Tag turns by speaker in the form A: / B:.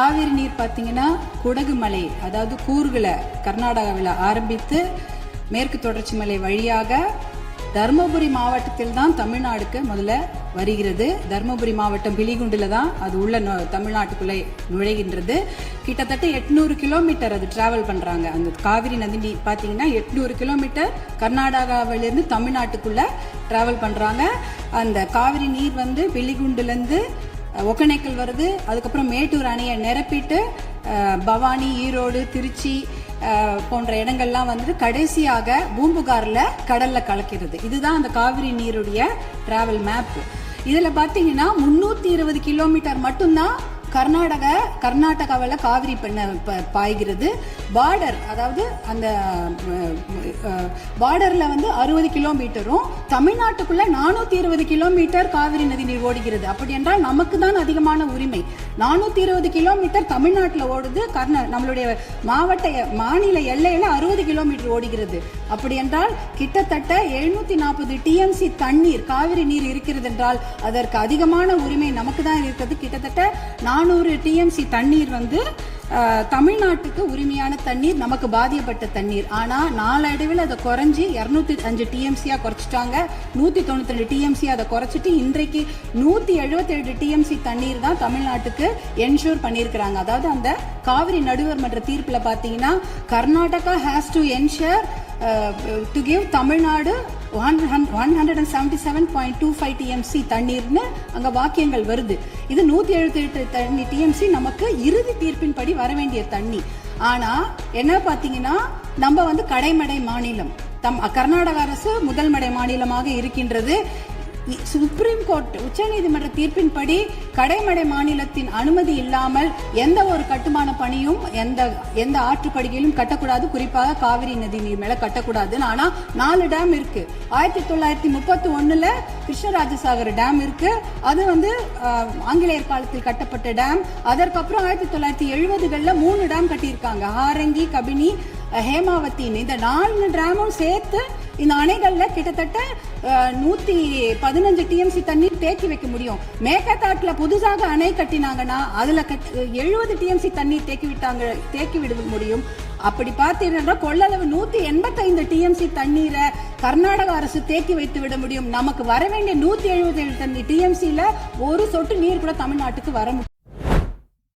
A: காவிரி நீர் பார்த்தீங்கன்னா குடகு மலை, அதாவது கூர்களை கர்நாடகாவில் ஆரம்பித்து மேற்கு தொடர்ச்சி மலை வழியாக தர்மபுரி மாவட்டத்தில் தான் தமிழ்நாடுக்கு முதல்ல வருகிறது. தர்மபுரி மாவட்டம் பிலிகுண்டில் தான் அது உள்ள தமிழ்நாட்டுக்குள்ளே நுழைகின்றது. கிட்டத்தட்ட 800 கிலோமீட்டர் அது டிராவல் பண்ணுறாங்க. அந்த காவிரி நதி நீர் பார்த்தீங்கன்னா 800 கிலோமீட்டர் கர்நாடகாவிலேருந்து தமிழ்நாட்டுக்குள்ளே டிராவல் பண்ணுறாங்க. அந்த காவிரி நீர் வந்து பிலிகுண்டுலேருந்து ஒகேனக்கல் வருது. அதுக்கப்புறம் மேட்டூர் அணையை நிரப்பிட்டு பவானி, ஈரோடு, திருச்சி போன்ற இடங்கள்லாம் வந்து கடைசியாக பூம்புகார்ல கடல்ல கலக்கிறது. இதுதான் அந்த காவிரி நீருடைய டிராவல் மேப். இதுல பாத்தீங்கன்னா 320 கிலோமீட்டர் மட்டும்தான் கர்நாடகாவில் காவிரி பாய்கிறது. பார்டர், அதாவது அந்த பார்டர்ல வந்து 60 கிலோமீட்டரும் தமிழ்நாட்டுக்குள்ள 420 கிலோமீட்டர் காவிரி நதி நீர் ஓடுகிறது. அப்படி என்றால் நமக்கு தான் அதிகமான உரிமை. 420 கிலோமீட்டர் தமிழ்நாட்டில் ஓடுது, நம்மளுடைய மாநில எல்லையில 60 கிலோமீட்டர் ஓடுகிறது. அப்படி என்றால் கிட்டத்தட்ட 740 டிஎம்சி தண்ணீர், காவிரி நீர் இருக்கிறது என்றால் அதற்கு அதிகமான உரிமை நமக்கு தான் இருக்கிறது. கிட்டத்தட்ட 400 டிஎம்சி தண்ணீர் வந்து தமிழ்நாட்டுக்கு உரிமையான தண்ணீர், நமக்கு பாதிக்கப்பட்ட தண்ணீர். ஆனா நாளடைவில் அதை குறைஞ்சி 205 டிஎம்சியா குறைச்சிட்டாங்க. 192 டிஎம்சி அதை குறைச்சிட்டு இன்றைக்கு 177 டிஎம்சி தண்ணீர் தான் தமிழ்நாட்டுக்கு என்ஷூர் பண்ணியிருக்கிறாங்க. அதாவது அந்த காவிரி நடுவர் மன்ற தீர்ப்புல பாத்தீங்கன்னா Karnataka has to ensure to give Tamil Nadu 177.25 TMC தண்ணீர்னு அங்க வாக்கியங்கள் வருது. இது 178 டிஎம்சி நமக்கு இறுதி தீர்ப்பின் படி வர வேண்டிய தண்ணி. ஆனா என்ன பாத்தீங்கன்னா நம்ம வந்து கடைமடை மாநிலம், கர்நாடக அரசு முதல் மடை மாநிலமாக இருக்கின்றது. சுப்ரீம் கோர்ட், உச்சநீதிமன்ற தீர்ப்பின்படி கடைமடை மாநிலத்தின் அனுமதி இல்லாமல் எந்த ஒரு கட்டுமான பணியும் எந்த ஆற்றுப்படுகையிலும் கட்டக்கூடாது. குறிப்பாக காவிரி நதி நீர் மேல கட்டக்கூடாது. ஆனா 4 டேம் இருக்கு. 1931 கிருஷ்ணராஜசாகர் டேம் இருக்கு. அது வந்து ஆங்கிலேயர் காலத்தில் கட்டப்பட்ட டேம். அதற்கப்புறம் 1970களில் 3 டேம் கட்டியிருக்காங்க. ஹாரங்கி, கபினி, ஹேமாவத்தின்னு. இந்த 4 டேமும் சேர்த்து இந்த அணைகள்ல கிட்டத்தட்ட 115 டிஎம்சி தண்ணீர் தேக்கி வைக்க முடியும். மேகதாட்டுல புதுசாக அணை கட்டினாங்கன்னா அதுல 70 டிஎம்சி தண்ணீர் தேக்கி விட முடியும். அப்படி பார்த்தீங்கன்னா கொள்ளளவு 185 டிஎம்சி தண்ணீரை கர்நாடக அரசு தேக்கி வைத்து விட முடியும். நமக்கு வர வேண்டிய 177 டிஎம்சில ஒரு சொட்டு நீர் கூட தமிழ்நாட்டுக்கு வர முடியும்.